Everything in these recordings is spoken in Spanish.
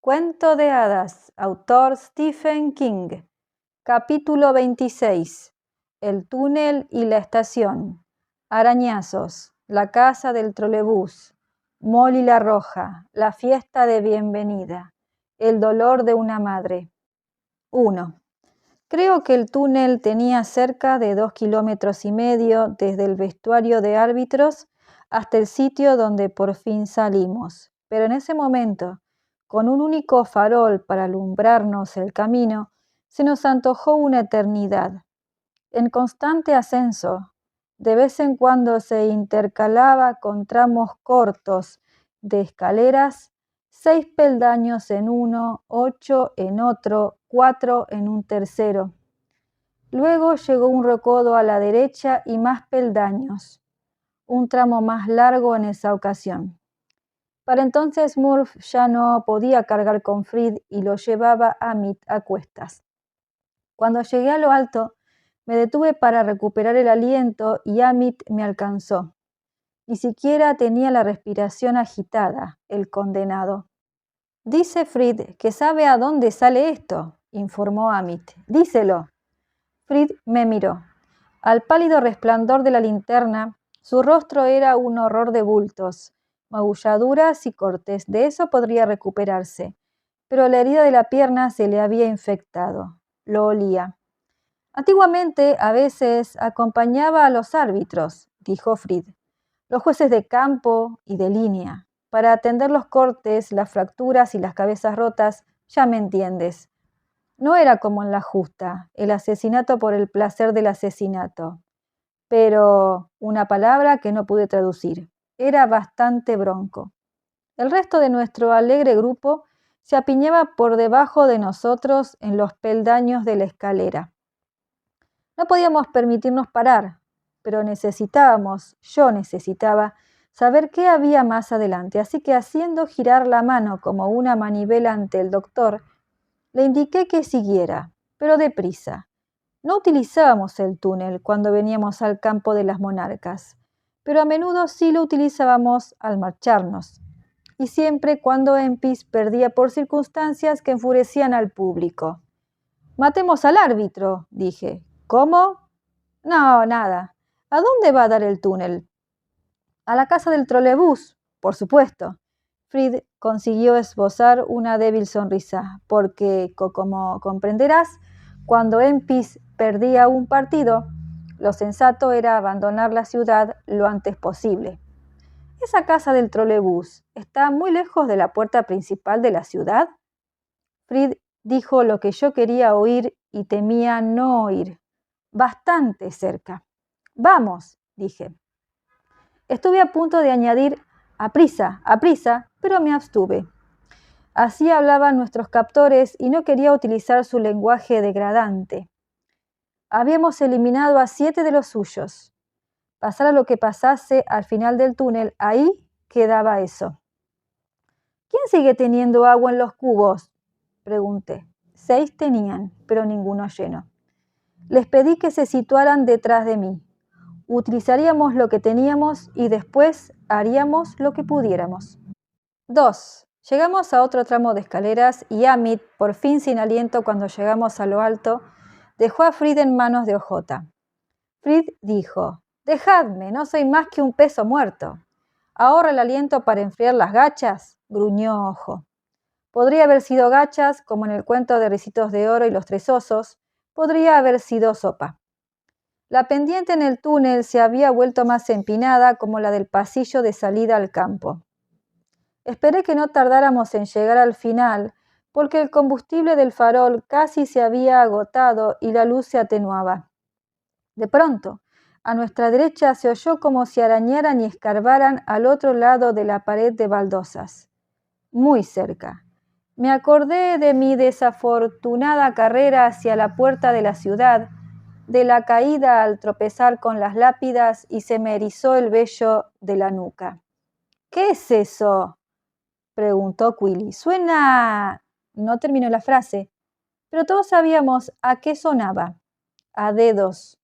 Cuento de hadas, autor Stephen King. Capítulo 26. El túnel y la estación. Arañazos, la casa del trolebús, Molly la Roja, la fiesta de bienvenida, el dolor de una madre. 1. Creo que el túnel tenía cerca de 2,5 kilómetros desde el vestuario de árbitros hasta el sitio donde por fin salimos. Pero en ese momento, con un único farol para alumbrarnos el camino, se nos antojó una eternidad. En constante ascenso, de vez en cuando se intercalaba con tramos cortos de escaleras, 6 peldaños en uno, 8 en otro, 4 en un tercero. Luego llegó un recodo a la derecha y más peldaños, un tramo más largo en esa ocasión. Para entonces Murph ya no podía cargar con Fried y lo llevaba Amit a cuestas. Cuando llegué a lo alto, me detuve para recuperar el aliento y Amit me alcanzó. Ni siquiera tenía la respiración agitada, el condenado. «Dice Fried que sabe a dónde sale esto», informó Amit. «Díselo». Fried me miró. Al pálido resplandor de la linterna, su rostro era un horror de bultos, magulladuras y cortes. De eso podría recuperarse, pero la herida de la pierna se le había infectado. Lo olía. «Antiguamente, a veces, acompañaba a los árbitros», dijo Fried, «los jueces de campo y de línea, para atender los cortes, las fracturas y las cabezas rotas, ya me entiendes. No era como en la justa, el asesinato por el placer del asesinato, pero una palabra que no pude traducir. Era bastante bronco. El resto de nuestro alegre grupo se apiñaba por debajo de nosotros en los peldaños de la escalera. No podíamos permitirnos parar, pero yo necesitaba, saber qué había más adelante, así que haciendo girar la mano como una manivela ante el doctor, le indiqué que siguiera, pero deprisa. No utilizábamos el túnel cuando veníamos al campo de las monarcas, pero a menudo sí lo utilizábamos al marcharnos, y siempre cuando Empis perdía por circunstancias que enfurecían al público. «Matemos al árbitro», dije. «¿Cómo?» «No, nada. ¿A dónde va a dar el túnel?» «A la casa del trolebús, por supuesto». Fried consiguió esbozar una débil sonrisa, porque, como comprenderás, cuando Empis perdía un partido, lo sensato era abandonar la ciudad lo antes posible. «¿Esa casa del trolebús está muy lejos de la puerta principal de la ciudad?» Fried dijo lo que yo quería oír y temía no oír. «Bastante cerca». «Vamos», dije. Estuve a punto de añadir «aprisa, pero me abstuve. Así hablaban nuestros captores y no quería utilizar su lenguaje degradante. Habíamos eliminado a 7 de los suyos. Pasara lo que pasase al final del túnel, ahí quedaba eso. «¿Quién sigue teniendo agua en los cubos?», pregunté. 6 tenían, pero ninguno lleno. Les pedí que se situaran detrás de mí. Utilizaríamos lo que teníamos y después haríamos lo que pudiéramos. 2. Llegamos a otro tramo de escaleras y Amit, por fin sin aliento cuando llegamos a lo alto, dejó a Fried en manos de Ojota. Fried dijo: «Dejadme, no soy más que un peso muerto». «¿Ahorra el aliento para enfriar las gachas?», gruñó Ojo. Podría haber sido gachas, como en el cuento de Ricitos de Oro y los 3 osos, podría haber sido sopa. La pendiente en el túnel se había vuelto más empinada, como la del pasillo de salida al campo. Esperé que no tardáramos en llegar al final, porque el combustible del farol casi se había agotado y la luz se atenuaba. De pronto, a nuestra derecha se oyó como si arañaran y escarbaran al otro lado de la pared de baldosas. Muy cerca. Me acordé de mi desafortunada carrera hacia la puerta de la ciudad, de la caída al tropezar con las lápidas y se me erizó el vello de la nuca. «¿Qué es eso?», preguntó Quilly. «Suena…». No terminó la frase, pero todos sabíamos a qué sonaba. A dedos.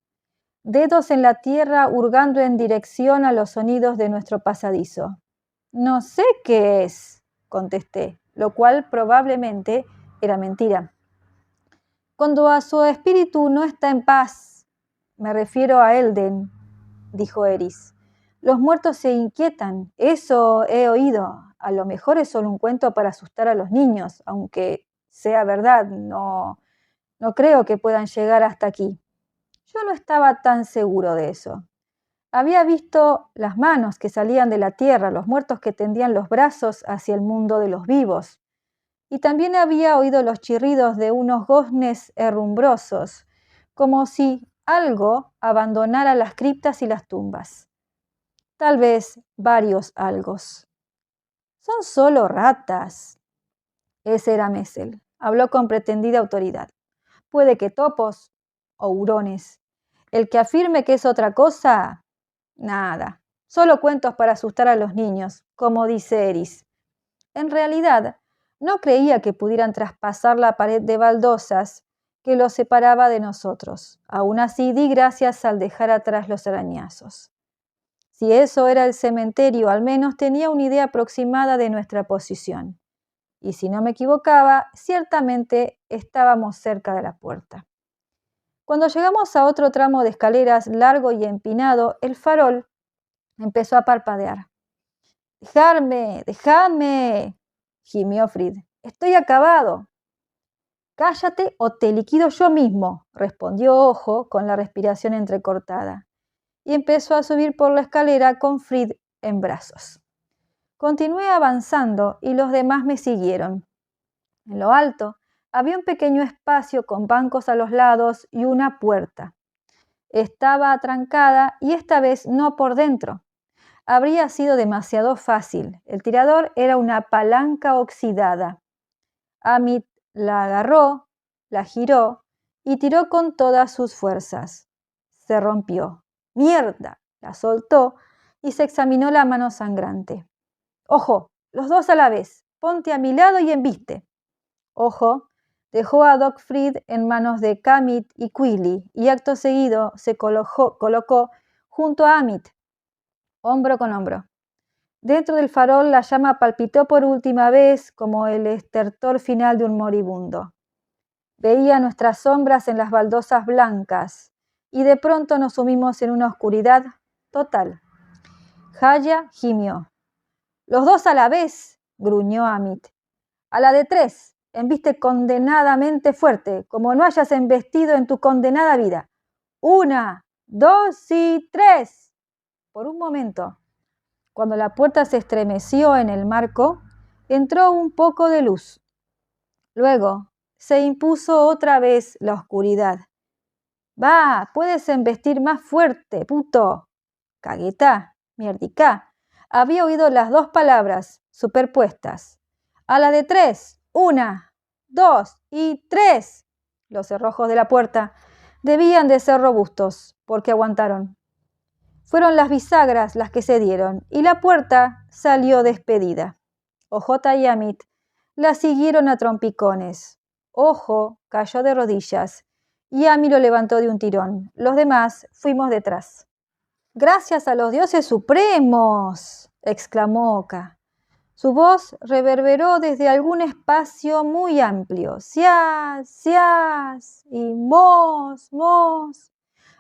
Dedos en la tierra hurgando en dirección a los sonidos de nuestro pasadizo. «No sé qué es», contesté. lo cual probablemente era mentira. Cuando a su espíritu no está en paz, me refiero a Elden, dijo Eris. Los muertos se inquietan, eso he oído. A lo mejor es solo un cuento para asustar a los niños, aunque sea verdad, no creo que puedan llegar hasta aquí. Yo no estaba tan seguro de eso. Había visto las manos que salían de la tierra, los muertos que tendían los brazos hacia el mundo de los vivos. Y también había oído los chirridos de unos goznes herrumbrosos, como si algo abandonara las criptas y las tumbas. Tal vez varios algos. Son solo ratas. Ese era Messel. Habló con pretendida autoridad. Puede que topos o hurones. El que afirme que es otra cosa, nada. Solo cuentos para asustar a los niños, como dice Eris. En realidad, no creía que pudieran traspasar la pared de baldosas que los separaba de nosotros. Aún así, di gracias al dejar atrás los arañazos. Si eso era el cementerio, al menos tenía una idea aproximada de nuestra posición. Y si no me equivocaba, ciertamente estábamos cerca de la puerta. Cuando llegamos a otro tramo de escaleras largo y empinado, el farol empezó a parpadear. «¡Dejadme! ¡Dejadme!», gimió Frid. «Estoy acabado». «Cállate o te liquido yo mismo», respondió Ojo con la respiración entrecortada. Y empezó a subir por la escalera con Frid en brazos. Continué avanzando y los demás me siguieron. En lo alto había un pequeño espacio con bancos a los lados y una puerta. Estaba atrancada y esta vez no por dentro. Habría sido demasiado fácil. El tirador era una palanca oxidada. Amit la agarró, la giró y tiró con todas sus fuerzas. Se rompió. ¡Mierda!, la soltó y se examinó la mano sangrante. «Ojo, los dos a la vez. Ponte a mi lado y embiste». Ojo dejó a Doc Frid en manos de Kamit y Quilly y acto seguido se colocó junto a Amit, hombro con hombro. Dentro del farol la llama palpitó por última vez como el estertor final de un moribundo. Veía nuestras sombras en las baldosas blancas y de pronto nos sumimos en una oscuridad total. Haya gimió. «Los dos a la vez», gruñó Amit. «A la de tres, embiste condenadamente fuerte, como no hayas embestido en tu condenada vida. 1, 2 y 3». Por un momento, cuando la puerta se estremeció en el marco, entró un poco de luz. Luego se impuso otra vez la oscuridad. «Va, puedes embestir más fuerte, puto». Cagueta, mierdicá. Había oído las dos palabras superpuestas. «A la de tres. 1, 2 y 3». Los cerrojos de la puerta debían de ser robustos, porque aguantaron. Fueron las bisagras las que cedieron y la puerta salió despedida. Ojota y Amit la siguieron a trompicones. Ojo cayó de rodillas y Ami lo levantó de un tirón. Los demás fuimos detrás. «¡Gracias a los dioses supremos!», exclamó Oka. Su voz reverberó desde algún espacio muy amplio. «¡Sias! ¡Sias! Y mos! ¡Mos!».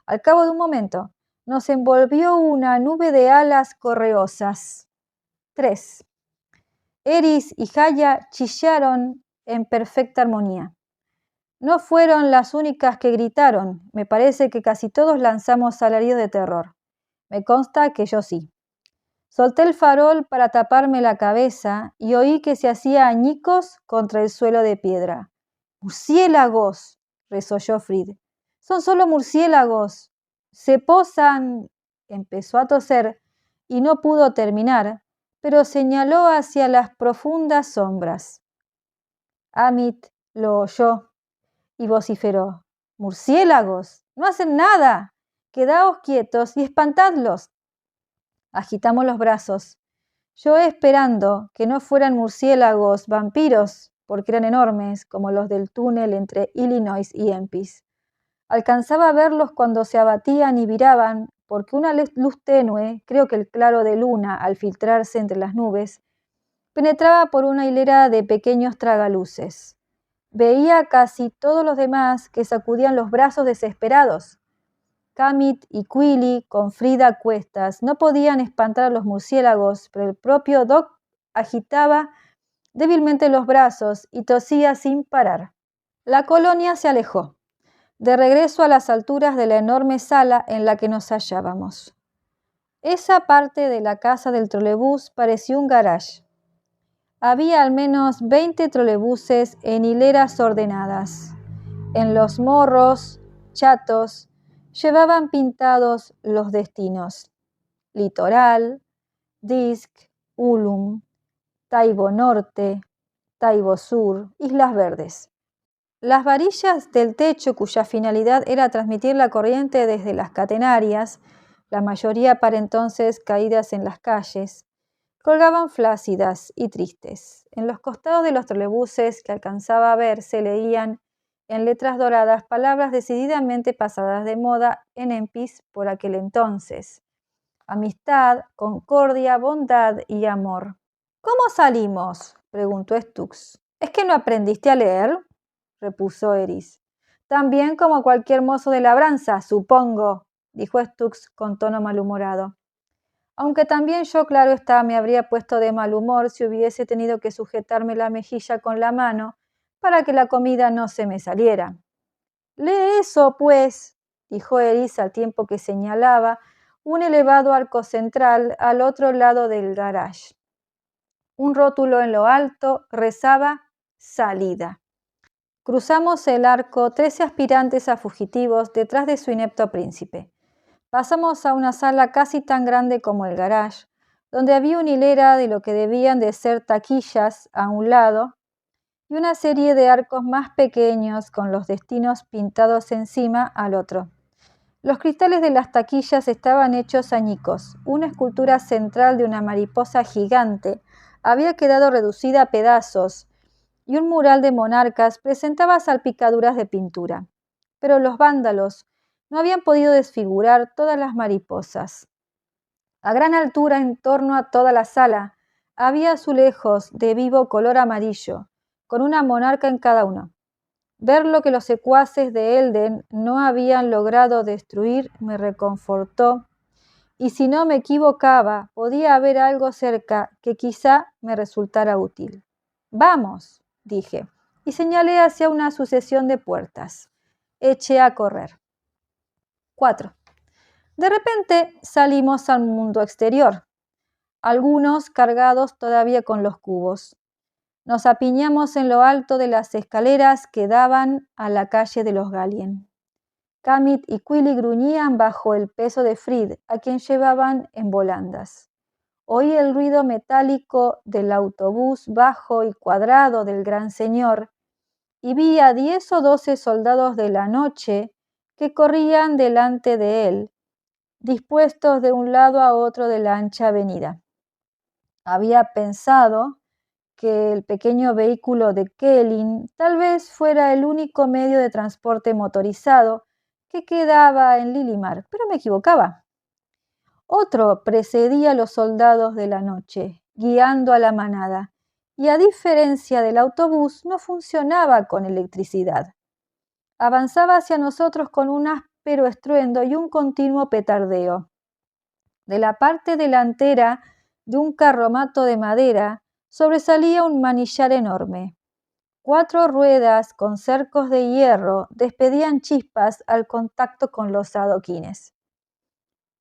Al cabo de un momento, nos envolvió una nube de alas correosas. 3. Eris y Haya chillaron en perfecta armonía. No fueron las únicas que gritaron. Me parece que casi todos lanzamos alaridos de terror. Me consta que yo sí. Solté el farol para taparme la cabeza y oí que se hacía añicos contra el suelo de piedra. «¡Murciélagos!», resolló Frid. «Son solo murciélagos. Se posan». Empezó a toser y no pudo terminar, pero señaló hacia las profundas sombras. Amit lo oyó y vociferó: «¡Murciélagos! ¡No hacen nada! Quedaos quietos y espantadlos». Agitamos los brazos, yo esperando que no fueran murciélagos vampiros, porque eran enormes, como los del túnel entre Illinois y Empis. Alcanzaba a verlos cuando se abatían y viraban, porque una luz tenue, creo que el claro de luna al filtrarse entre las nubes, penetraba por una hilera de pequeños tragaluces. Veía casi todos los demás que sacudían los brazos desesperados. Kamit y Quilly, con Frida a cuestas, no podían espantar a los murciélagos, pero el propio Doc agitaba débilmente los brazos y tosía sin parar. La colonia se alejó, de regreso a las alturas de la enorme sala en la que nos hallábamos. Esa parte de la casa del trolebús parecía un garage. Había al menos 20 trolebuses en hileras ordenadas. En los morros, chatos, llevaban pintados los destinos: Litoral, Disk, Ulum, Taibo Norte, Taibo Sur, Islas Verdes. Las varillas del techo, cuya finalidad era transmitir la corriente desde las catenarias, la mayoría para entonces caídas en las calles, colgaban flácidas y tristes. En los costados de los trolebuses que alcanzaba a ver se leían en letras doradas palabras decididamente pasadas de moda en Empis por aquel entonces: amistad, concordia, bondad y amor. ¿Cómo salimos?, preguntó Stux. ¿Es que no aprendiste a leer?, repuso Eris. También como cualquier mozo de labranza, supongo, dijo Stux con tono malhumorado. Aunque también yo, claro está, me habría puesto de mal humor si hubiese tenido que sujetarme la mejilla con la mano para que la comida no se me saliera. Lee eso, pues, dijo Eris al tiempo que señalaba un elevado arco central al otro lado del garage. Un rótulo en lo alto rezaba salida. Cruzamos el arco 13 aspirantes a fugitivos detrás de su inepto príncipe. Pasamos a una sala casi tan grande como el garage, donde había una hilera de lo que debían de ser taquillas a un lado y una serie de arcos más pequeños con los destinos pintados encima al otro. Los cristales de las taquillas estaban hechos añicos. Una escultura central de una mariposa gigante había quedado reducida a pedazos y un mural de monarcas presentaba salpicaduras de pintura. Pero los vándalos no habían podido desfigurar todas las mariposas. A gran altura en torno a toda la sala había azulejos de vivo color amarillo, con una monarca en cada uno. Ver lo que los secuaces de Elden no habían logrado destruir me reconfortó, y si no me equivocaba, podía haber algo cerca que quizá me resultara útil. «Vamos», dije, y señalé hacia una sucesión de puertas. Eché a correr. 4. De repente salimos al mundo exterior, algunos cargados todavía con los cubos. Nos apiñamos en lo alto de las escaleras que daban a la calle de los Galien. Kamit y Quilly gruñían bajo el peso de Frid, a quien llevaban en volandas. Oí el ruido metálico del autobús bajo y cuadrado del gran señor y vi a 10 o 12 soldados de la noche que corrían delante de él, dispuestos de un lado a otro de la ancha avenida. Había pensado que el pequeño vehículo de Kellyn tal vez fuera el único medio de transporte motorizado que quedaba en Lilimar, pero me equivocaba. Otro precedía a los soldados de la noche, guiando a la manada, y a diferencia del autobús, no funcionaba con electricidad. Avanzaba hacia nosotros con un áspero estruendo y un continuo petardeo. De la parte delantera de un carromato de madera sobresalía un manillar enorme. 4 ruedas con cercos de hierro despedían chispas al contacto con los adoquines.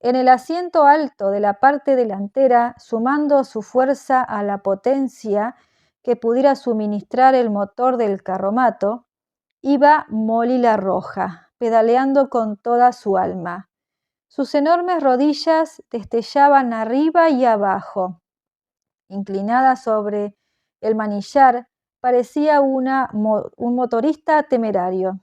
En el asiento alto de la parte delantera, sumando su fuerza a la potencia que pudiera suministrar el motor del carromato, iba Molly la Roja, pedaleando con toda su alma. Sus enormes rodillas destellaban arriba y abajo. Inclinada sobre el manillar, parecía un motorista temerario.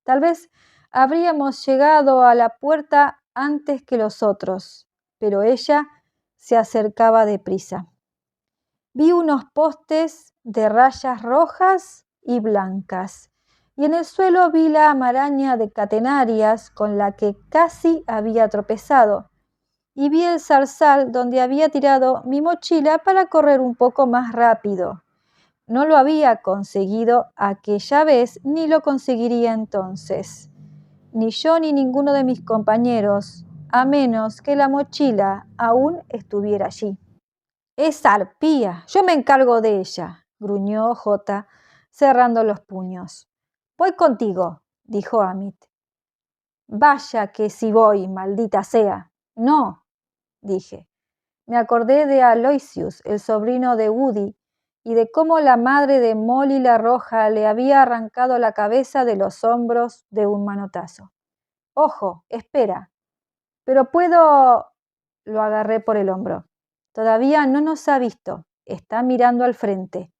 Tal vez habríamos llegado a la puerta antes que los otros, pero ella se acercaba deprisa. Vi unos postes de rayas rojas y blancas, y en el suelo vi la maraña de catenarias con la que casi había tropezado, y vi el zarzal donde había tirado mi mochila para correr un poco más rápido. No lo había conseguido aquella vez ni lo conseguiría entonces. Ni yo ni ninguno de mis compañeros, a menos que la mochila aún estuviera allí. «¡Es arpía! Yo me encargo de ella», gruñó J, cerrando los puños. «Voy contigo», dijo Amit. «Vaya que si voy, maldita sea». «No», dije. Me acordé de Aloysius, el sobrino de Woody, y de cómo la madre de Molly la Roja le había arrancado la cabeza de los hombros de un manotazo. «Ojo, espera, pero puedo...» Lo agarré por el hombro. «Todavía no nos ha visto. Está mirando al frente.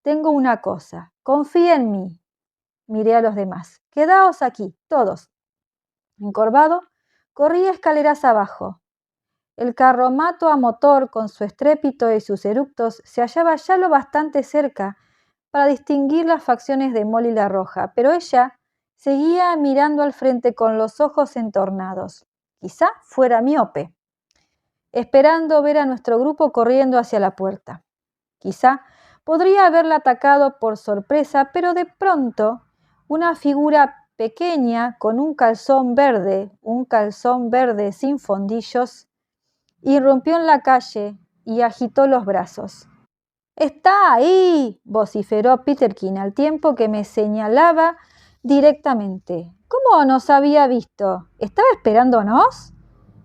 Tengo una cosa. Confía en mí». Miré a los demás. «Quedaos aquí, todos». Encorvado, corrí escaleras abajo. El carromato a motor, con su estrépito y sus eructos, se hallaba ya lo bastante cerca para distinguir las facciones de Molly la Roja, pero ella seguía mirando al frente con los ojos entornados. Quizá fuera miope, esperando ver a nuestro grupo corriendo hacia la puerta. Quizá podría haberla atacado por sorpresa, pero de pronto una figura pequeña con un calzón verde sin fondillos, irrumpió en la calle y agitó los brazos. «¡Está ahí!», vociferó Peterkin al tiempo que me señalaba directamente. «¿Cómo nos había visto? ¿Estaba esperándonos?»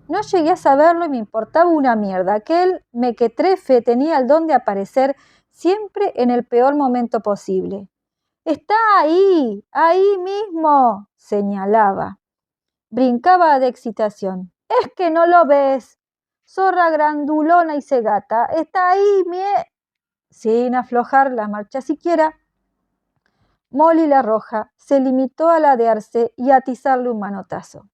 No llegué a saberlo y me importaba una mierda. Aquel mequetrefe tenía el don de aparecer siempre en el peor momento posible. «¡Está ahí! ¡Ahí mismo!», señalaba. Brincaba de excitación. «¿Es que no lo ves? Zorra grandulona y cegata. Está ahí, Sin aflojar la marcha siquiera, Molly la Roja se limitó a ladearse y a atizarle un manotazo.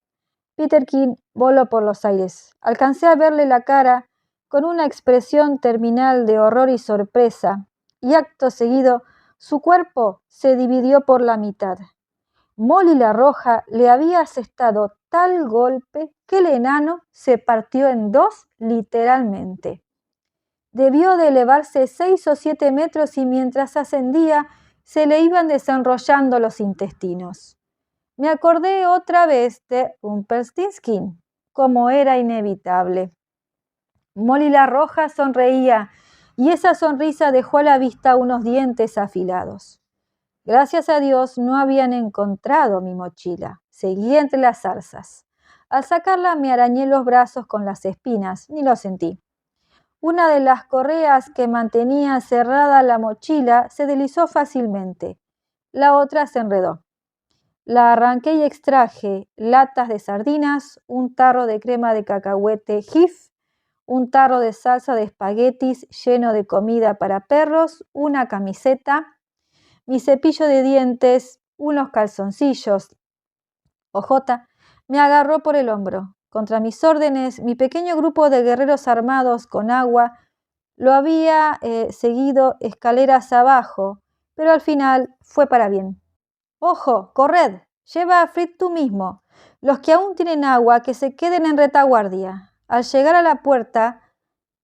Peterkin voló por los aires. Alcancé a verle la cara con una expresión terminal de horror y sorpresa, y acto seguido su cuerpo se dividió por la mitad. Molly la Roja le había asestado tal golpe que el enano se partió en dos literalmente. Debió de elevarse 6 o 7 metros y mientras ascendía se le iban desenrollando los intestinos. Me acordé otra vez de Rumpelstiltskin, como era inevitable. Molly la Roja sonreía y esa sonrisa dejó a la vista unos dientes afilados. Gracias a Dios no habían encontrado mi mochila. Seguía entre las zarzas. Al sacarla me arañé los brazos con las espinas, ni lo sentí. Una de las correas que mantenía cerrada la mochila se deslizó fácilmente. La otra se enredó. La arranqué y extraje latas de sardinas, un tarro de crema de cacahuete Jif, un tarro de salsa de espaguetis lleno de comida para perros, una camiseta, mi cepillo de dientes, unos calzoncillos. Ojota me agarró por el hombro. Contra mis órdenes, mi pequeño grupo de guerreros armados con agua lo había seguido escaleras abajo, pero al final fue para bien. «¡Ojo! ¡Corred! Lleva a Fritz tú mismo. Los que aún tienen agua, que se queden en retaguardia. Al llegar a la puerta,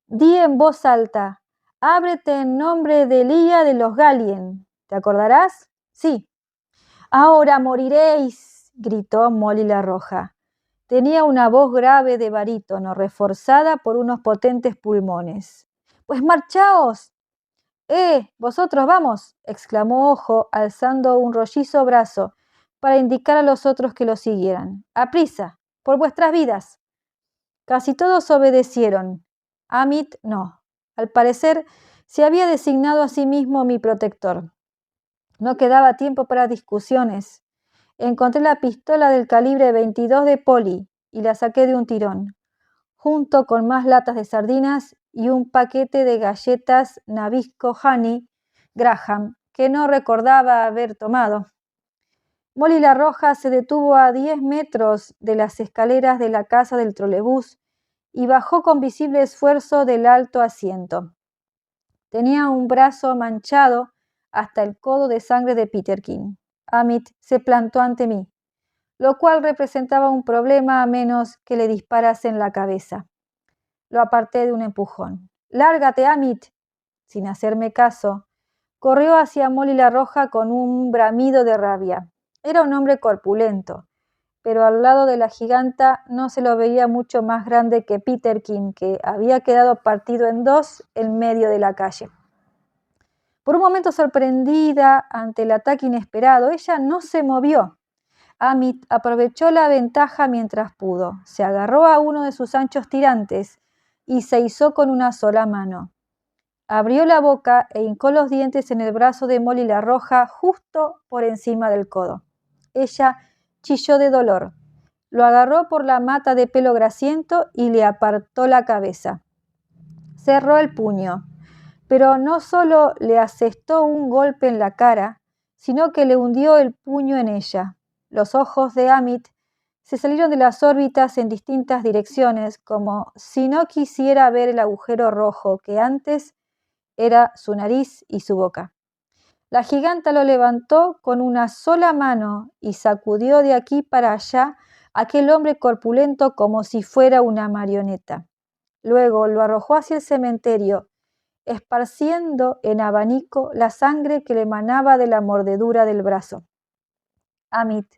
di en voz alta: ábrete en nombre de Lía de los Galien. ¿Te acordarás?» «Sí». «Ahora moriréis», gritó Molly la Roja. Tenía una voz grave de barítono, reforzada por unos potentes pulmones. «Pues marchaos». Vosotros, vamos», exclamó Ojo, alzando un rollizo brazo para indicar a los otros que lo siguieran. «¡Aprisa! ¡Por vuestras vidas!». Casi todos obedecieron. Amit no. Al parecer, se había designado a sí mismo mi protector. No quedaba tiempo para discusiones. Encontré la pistola del calibre 22 de Polly y la saqué de un tirón, junto con más latas de sardinas y un paquete de galletas Nabisco Honey Graham que no recordaba haber tomado. Molly la Roja se detuvo a 10 metros de las escaleras de la casa del trolebús y bajó con visible esfuerzo del alto asiento. Tenía un brazo manchado hasta el codo de sangre de Peterkin. Amit se plantó ante mí, lo cual representaba un problema a menos que le disparasen la cabeza. Lo aparté de un empujón. «¡Lárgate, Amit!». Sin hacerme caso, corrió hacia Molly la Roja con un bramido de rabia. Era un hombre corpulento, pero al lado de la giganta no se lo veía mucho más grande que Peterkin, que había quedado partido en dos en medio de la calle. Por un momento sorprendida ante el ataque inesperado, ella no se movió. Amit aprovechó la ventaja mientras pudo. Se agarró a uno de sus anchos tirantes y se izó con una sola mano. Abrió la boca e hincó los dientes en el brazo de Molly la Roja justo por encima del codo. Ella chilló de dolor. Lo agarró por la mata de pelo grasiento y le apartó la cabeza. Cerró el puño, pero no solo le asestó un golpe en la cara, sino que le hundió el puño en ella. Los ojos de Amit se salieron de las órbitas en distintas direcciones, como si no quisiera ver el agujero rojo que antes era su nariz y su boca. La giganta lo levantó con una sola mano y sacudió de aquí para allá a aquel hombre corpulento como si fuera una marioneta. Luego lo arrojó hacia el cementerio, esparciendo en abanico la sangre que le emanaba de la mordedura del brazo. Amit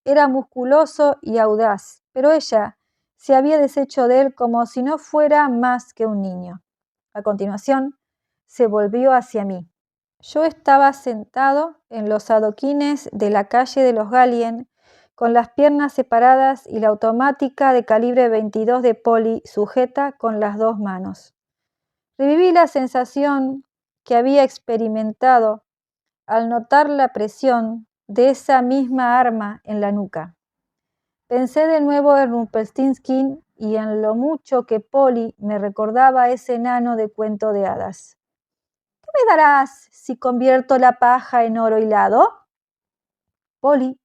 era musculoso y audaz, pero ella se había deshecho de él como si no fuera más que un niño. A continuación, se volvió hacia mí. Yo estaba sentado en los adoquines de la calle de los Gallien, con las piernas separadas y la automática de calibre 22 de Polly sujeta con las dos manos. Reviví la sensación que había experimentado al notar la presión de esa misma arma en la nuca. Pensé de nuevo en Rumpelstiltskin y en lo mucho que Polly me recordaba a ese enano de cuento de hadas. ¿Qué me darás si convierto la paja en oro hilado? Polly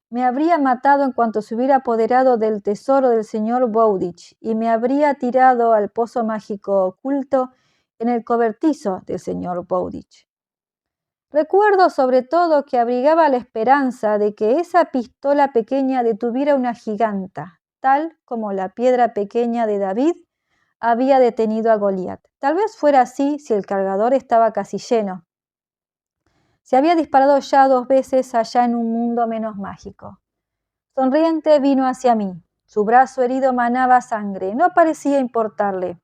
me habría matado en cuanto se hubiera apoderado del tesoro del señor Bowditch y me habría tirado al pozo mágico oculto en el cobertizo del señor Bowditch. Recuerdo sobre todo que abrigaba la esperanza de que esa pistola pequeña detuviera una giganta, tal como la piedra pequeña de David había detenido a Goliat. Tal vez fuera así si el cargador estaba casi lleno. Se había disparado ya 2 veces allá en un mundo menos mágico. Sonriente vino hacia mí. Su brazo herido manaba sangre. No parecía importarle.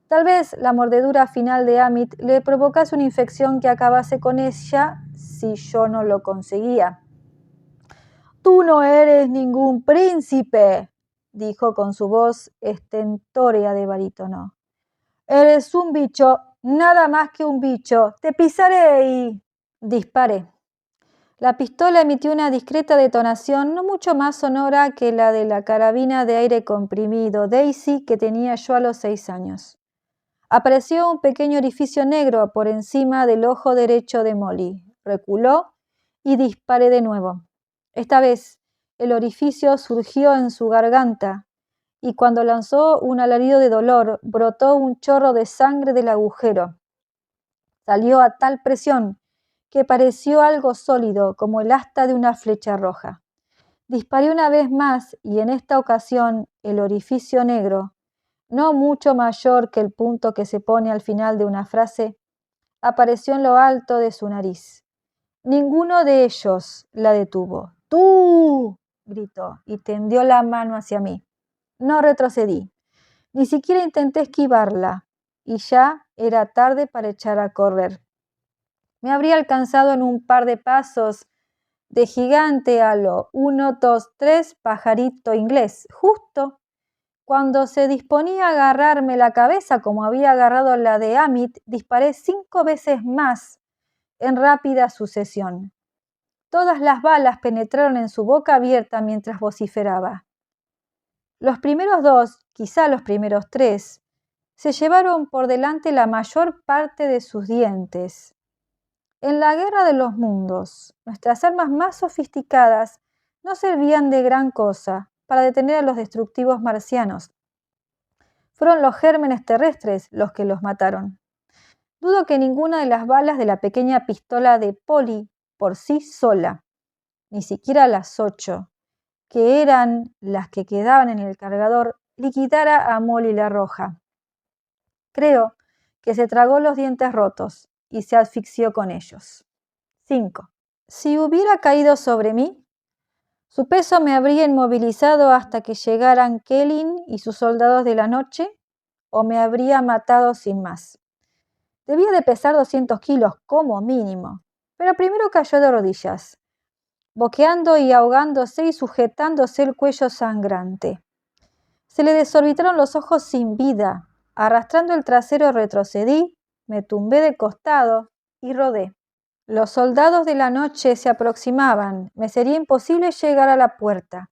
Tal vez la mordedura final de Amit le provocase una infección que acabase con ella si yo no lo conseguía. «Tú no eres ningún príncipe», dijo con su voz estentórea de barítono. «Eres un bicho, nada más que un bicho. Te pisaré y...». Disparé. La pistola emitió una discreta detonación, no mucho más sonora que la de la carabina de aire comprimido Daisy que tenía yo a los 6 años. Apareció un pequeño orificio negro por encima del ojo derecho de Molly. Reculó y disparé de nuevo. Esta vez el orificio surgió en su garganta y cuando lanzó un alarido de dolor brotó un chorro de sangre del agujero. Salió a tal presión que pareció algo sólido como el asta de una flecha roja. Disparé una vez más y en esta ocasión el orificio negro, no mucho mayor que el punto que se pone al final de una frase, apareció en lo alto de su nariz. Ninguno de ellos la detuvo. «¡Tú!», gritó y tendió la mano hacia mí. No retrocedí, ni siquiera intenté esquivarla, y ya era tarde para echar a correr. Me habría alcanzado en un par de pasos de gigante a lo 1, 2, 3, pajarito inglés, justo cuando se disponía a agarrarme la cabeza como había agarrado la de Amit, disparé 5 veces más en rápida sucesión. Todas las balas penetraron en su boca abierta mientras vociferaba. Los primeros 2, quizá los primeros 3, se llevaron por delante la mayor parte de sus dientes. En la guerra de los mundos, nuestras armas más sofisticadas no servían de gran cosa para detener a los destructivos marcianos. Fueron los gérmenes terrestres los que los mataron. Dudo que ninguna de las balas de la pequeña pistola de Polly por sí sola, ni siquiera las 8, que eran las que quedaban en el cargador, liquidara a Molly la Roja. Creo que se tragó los dientes rotos y se asfixió con ellos. 5. Si hubiera caído sobre mí, su peso me habría inmovilizado hasta que llegaran Kellyn y sus soldados de la noche, o me habría matado sin más. Debía de pesar 200 kilos como mínimo, pero primero cayó de rodillas, boqueando y ahogándose y sujetándose el cuello sangrante. Se le desorbitaron los ojos sin vida. Arrastrando el trasero retrocedí, me tumbé de costado y rodé. Los soldados de la noche se aproximaban. Me sería imposible llegar a la puerta,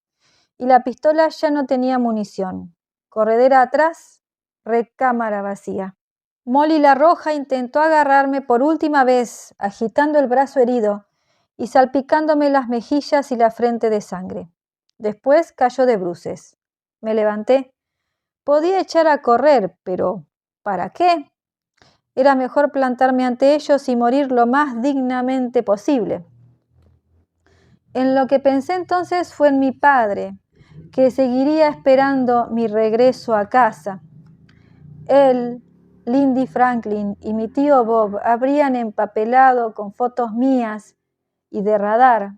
y la pistola ya no tenía munición. Corredera atrás, recámara vacía. Molly la Roja intentó agarrarme por última vez, agitando el brazo herido y salpicándome las mejillas y la frente de sangre. Después cayó de bruces. Me levanté. Podía echar a correr, pero ¿para qué? Era mejor plantarme ante ellos y morir lo más dignamente posible. En lo que pensé entonces fue en mi padre, que seguiría esperando mi regreso a casa. Él, Lindy Franklin y mi tío Bob habrían empapelado con fotos mías y de radar.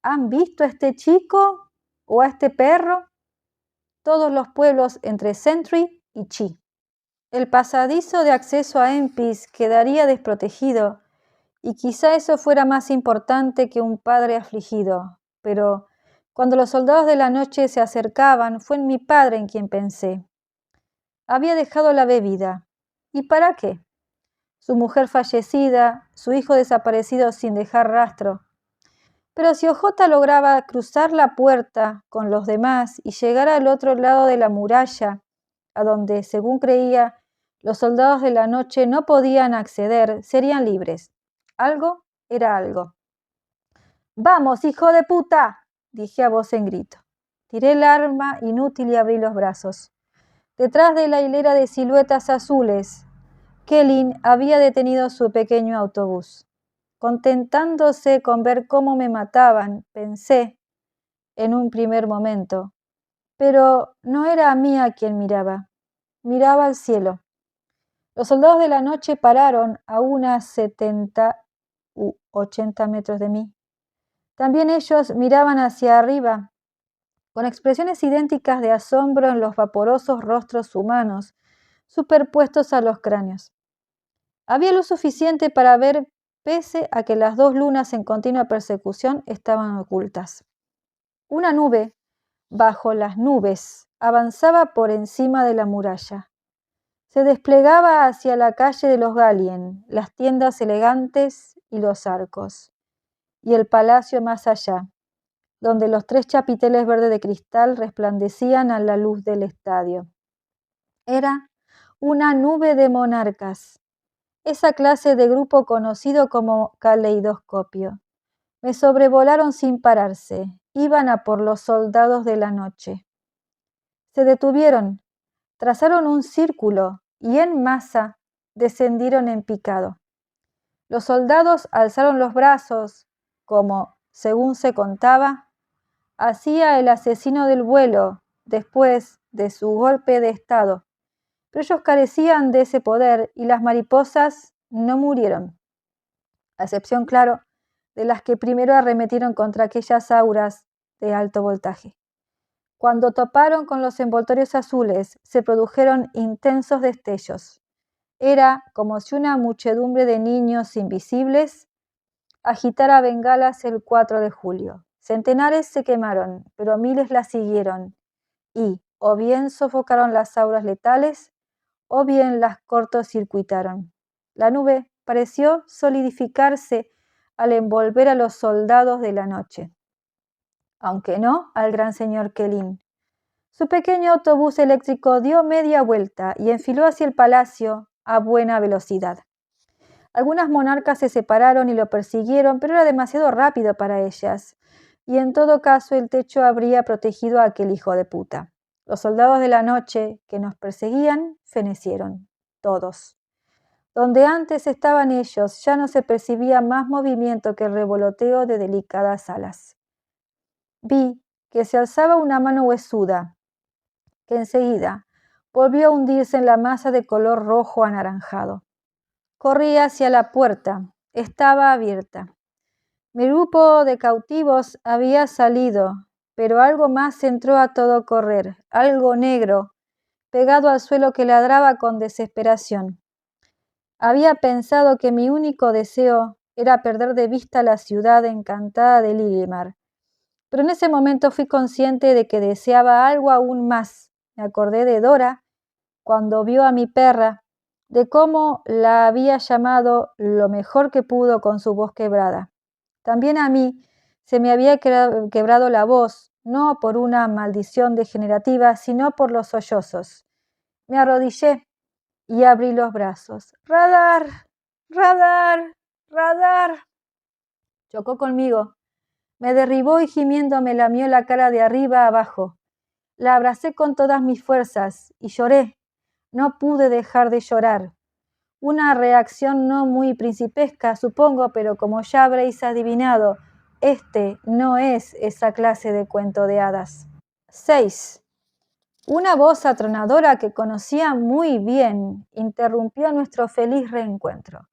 ¿Han visto a este chico o a este perro? Todos los pueblos entre Sentry y Chi. El pasadizo de acceso a Empis quedaría desprotegido, y quizá eso fuera más importante que un padre afligido. Pero cuando los soldados de la noche se acercaban, fue en mi padre en quien pensé. Había dejado la bebida. ¿Y para qué? Su mujer fallecida, su hijo desaparecido sin dejar rastro. Pero si Ojota lograba cruzar la puerta con los demás y llegar al otro lado de la muralla, a donde, según creía, los soldados de la noche no podían acceder, serían libres. Algo era algo. ¡Vamos, hijo de puta!, dije a voz en grito. Tiré el arma inútil y abrí los brazos. Detrás de la hilera de siluetas azules, Kellyn había detenido su pequeño autobús. Contentándose con ver cómo me mataban, pensé, en un primer momento. Pero no era a mí a quien miraba. Miraba al cielo. Los soldados de la noche pararon a unas 70 u 80 metros de mí. También ellos miraban hacia arriba, con expresiones idénticas de asombro en los vaporosos rostros humanos, superpuestos a los cráneos. Había luz suficiente para ver, pese a que las dos lunas en continua persecución estaban ocultas. Una nube, bajo las nubes, avanzaba por encima de la muralla. Se desplegaba hacia la calle de los Gallien, las tiendas elegantes y los arcos, y el palacio más allá, donde los 3 chapiteles verdes de cristal resplandecían a la luz del estadio. Era una nube de monarcas, esa clase de grupo conocido como caleidoscopio. Me sobrevolaron sin pararse, iban a por los soldados de la noche. Se detuvieron, trazaron un círculo y en masa descendieron en picado. Los soldados alzaron los brazos, como, según se contaba, hacía el asesino del vuelo después de su golpe de estado. Pero ellos carecían de ese poder y las mariposas no murieron, a excepción, claro, de las que primero arremetieron contra aquellas auras de alto voltaje. Cuando toparon con los envoltorios azules, se produjeron intensos destellos. Era como si una muchedumbre de niños invisibles agitara bengalas el 4 de julio. Centenares se quemaron, pero miles las siguieron y, o bien sofocaron las auras letales, o bien las cortocircuitaron. La nube pareció solidificarse al envolver a los soldados de la noche, aunque no al gran señor Kellyn. Su pequeño autobús eléctrico dio media vuelta y enfiló hacia el palacio a buena velocidad. Algunas monarcas se separaron y lo persiguieron, pero era demasiado rápido para ellas, y en todo caso el techo habría protegido a aquel hijo de puta. Los soldados de la noche que nos perseguían fenecieron, todos. Donde antes estaban ellos ya no se percibía más movimiento que el revoloteo de delicadas alas. Vi que se alzaba una mano huesuda, que enseguida volvió a hundirse en la masa de color rojo anaranjado. Corrí hacia la puerta. Estaba abierta. Mi grupo de cautivos había salido, pero algo más entró a todo correr, algo negro, pegado al suelo que ladraba con desesperación. Había pensado que mi único deseo era perder de vista la ciudad encantada de Lilimar, pero en ese momento fui consciente de que deseaba algo aún más. Me acordé de Dora cuando vio a mi perra, de cómo la había llamado lo mejor que pudo con su voz quebrada. También a mí se me había quebrado la voz, no por una maldición degenerativa, sino por los sollozos. Me arrodillé y abrí los brazos. ¡Radar! ¡Radar! ¡Radar! Chocó conmigo. Me derribó y gimiendo me lamió la cara de arriba a abajo. La abracé con todas mis fuerzas y lloré. No pude dejar de llorar. Una reacción no muy principesca, supongo, pero como ya habréis adivinado, este no es esa clase de cuento de hadas. 6. Una voz atronadora que conocía muy bien interrumpió nuestro feliz reencuentro.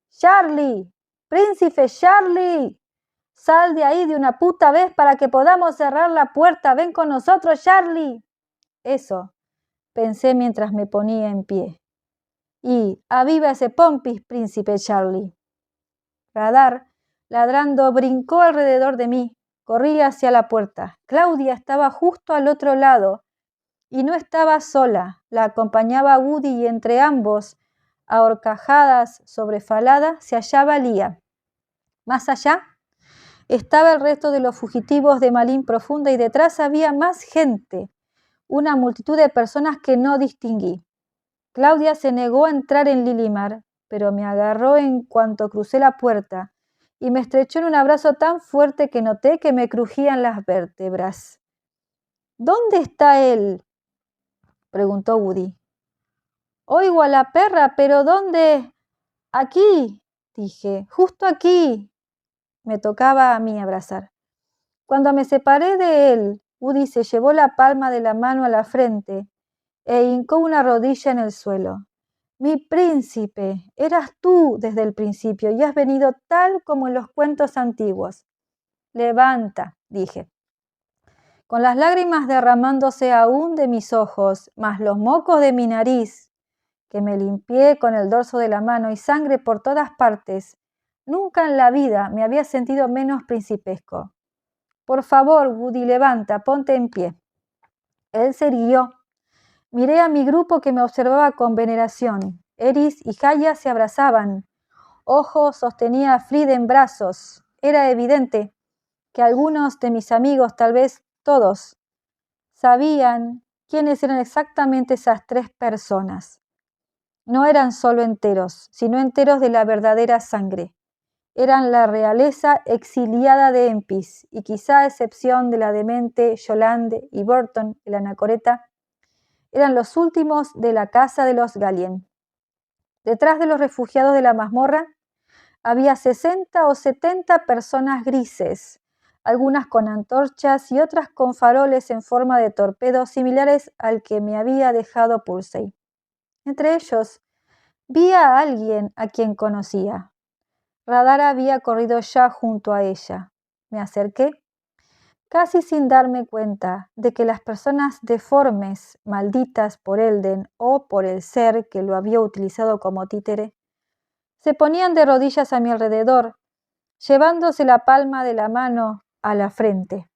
¡Charlie! ¡Príncipe Charlie! ¡Sal de ahí de una puta vez para que podamos cerrar la puerta! ¡Ven con nosotros, Charlie! Eso, pensé mientras me ponía en pie. Y ¡aviva ese pompis, príncipe Charlie! Radar, ladrando, brincó alrededor de mí. Corrí hacia la puerta. Claudia estaba justo al otro lado. Y no estaba sola, la acompañaba Woody y entre ambos, a horcajadas sobre Falada, se hallaba Lía. Más allá estaba el resto de los fugitivos de Malín Profunda y detrás había más gente, una multitud de personas que no distinguí. Claudia se negó a entrar en Lilimar, pero me agarró en cuanto crucé la puerta y me estrechó en un abrazo tan fuerte que noté que me crujían las vértebras. ¿Dónde está él?, preguntó Woody. Oigo a la perra, pero ¿dónde? Aquí, dije, justo aquí. Me tocaba a mí abrazar. Cuando me separé de él, Woody se llevó la palma de la mano a la frente e hincó una rodilla en el suelo. Mi príncipe, eras tú desde el principio y has venido tal como en los cuentos antiguos. Levanta, dije. Con las lágrimas derramándose aún de mis ojos, más los mocos de mi nariz, que me limpié con el dorso de la mano y sangre por todas partes, nunca en la vida me había sentido menos principesco. Por favor, Woody, levanta, ponte en pie. Él se irguió. Miré a mi grupo que me observaba con veneración. Eris y Jaya se abrazaban. Ojo sostenía a Flid en brazos. Era evidente que algunos de mis amigos, tal vez todos, sabían quiénes eran exactamente esas 3 personas. No eran solo enteros, sino enteros de la verdadera sangre. Eran la realeza exiliada de Empis, y quizá a excepción de la demente Yolande y Burton, el anacoreta, eran los últimos de la casa de los Galien. Detrás de los refugiados de la mazmorra había 60 o 70 personas grises, algunas con antorchas y otras con faroles en forma de torpedos similares al que me había dejado Pulsey. Entre ellos, vi a alguien a quien conocía. Radar había corrido ya junto a ella. Me acerqué, casi sin darme cuenta de que las personas deformes, malditas por Elden o por el ser que lo había utilizado como títere, se ponían de rodillas a mi alrededor, llevándose la palma de la mano a la frente.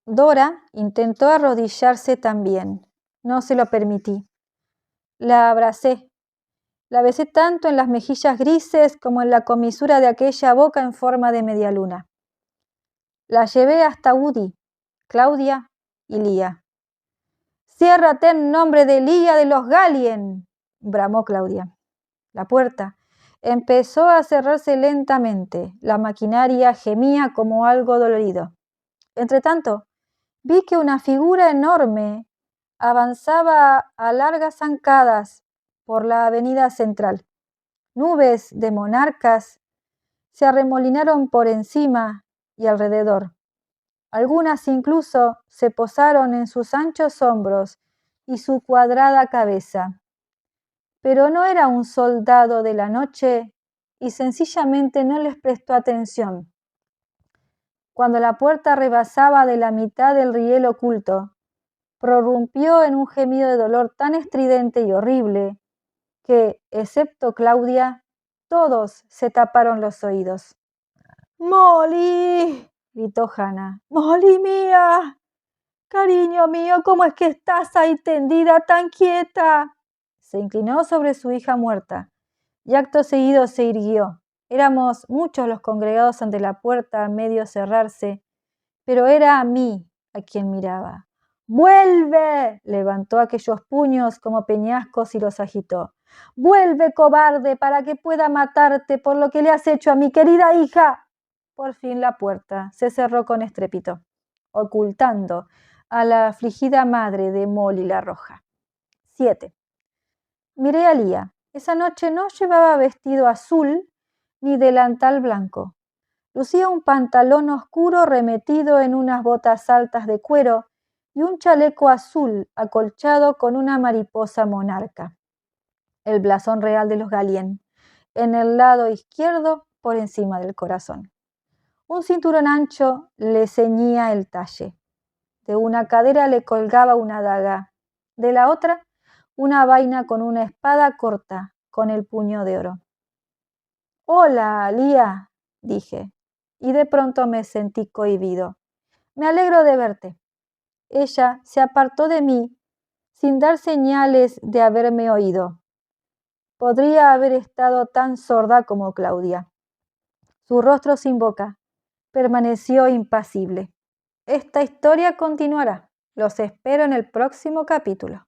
Dora intentó arrodillarse también. No se lo permití. La abracé. La besé tanto en las mejillas grises como en la comisura de aquella boca en forma de media luna. La llevé hasta Woody, Claudia y Lía. «¡Ciérrate en nombre de Lía de los Galien!», bramó Claudia. La puerta empezó a cerrarse lentamente. La maquinaria gemía como algo dolorido. Entretanto, vi que una figura enorme avanzaba a largas zancadas por la avenida central. Nubes de monarcas se arremolinaron por encima y alrededor. Algunas incluso se posaron en sus anchos hombros y su cuadrada cabeza. Pero no era un soldado de la noche y sencillamente no les prestó atención. Cuando la puerta rebasaba de la mitad del riel oculto, prorrumpió en un gemido de dolor tan estridente y horrible que, excepto Claudia, todos se taparon los oídos. ¡Molly!, gritó Hannah. ¡Molly mía! Cariño mío, ¿cómo es que estás ahí tendida tan quieta? Se inclinó sobre su hija muerta y acto seguido se irguió. Éramos muchos los congregados ante la puerta a medio cerrarse, pero era a mí a quien miraba. ¡Vuelve!, levantó aquellos puños como peñascos y los agitó. ¡Vuelve, cobarde, para que pueda matarte por lo que le has hecho a mi querida hija! Por fin la puerta se cerró con estrépito, ocultando a la afligida madre de Molly la Roja. 7. Miré a Lía. Esa noche no llevaba vestido azul ni delantal blanco. Lucía un pantalón oscuro remetido en unas botas altas de cuero y un chaleco azul acolchado con una mariposa monarca, el blasón real de los Galien, en el lado izquierdo por encima del corazón. Un cinturón ancho le ceñía el talle. De una cadera le colgaba una daga, de la otra una vaina con una espada corta con el puño de oro. «Hola, Lía», dije, y de pronto me sentí cohibido. «Me alegro de verte». Ella se apartó de mí sin dar señales de haberme oído. Podría haber estado tan sorda como Claudia. Su rostro sin boca permaneció impasible. Esta historia continuará. Los espero en el próximo capítulo.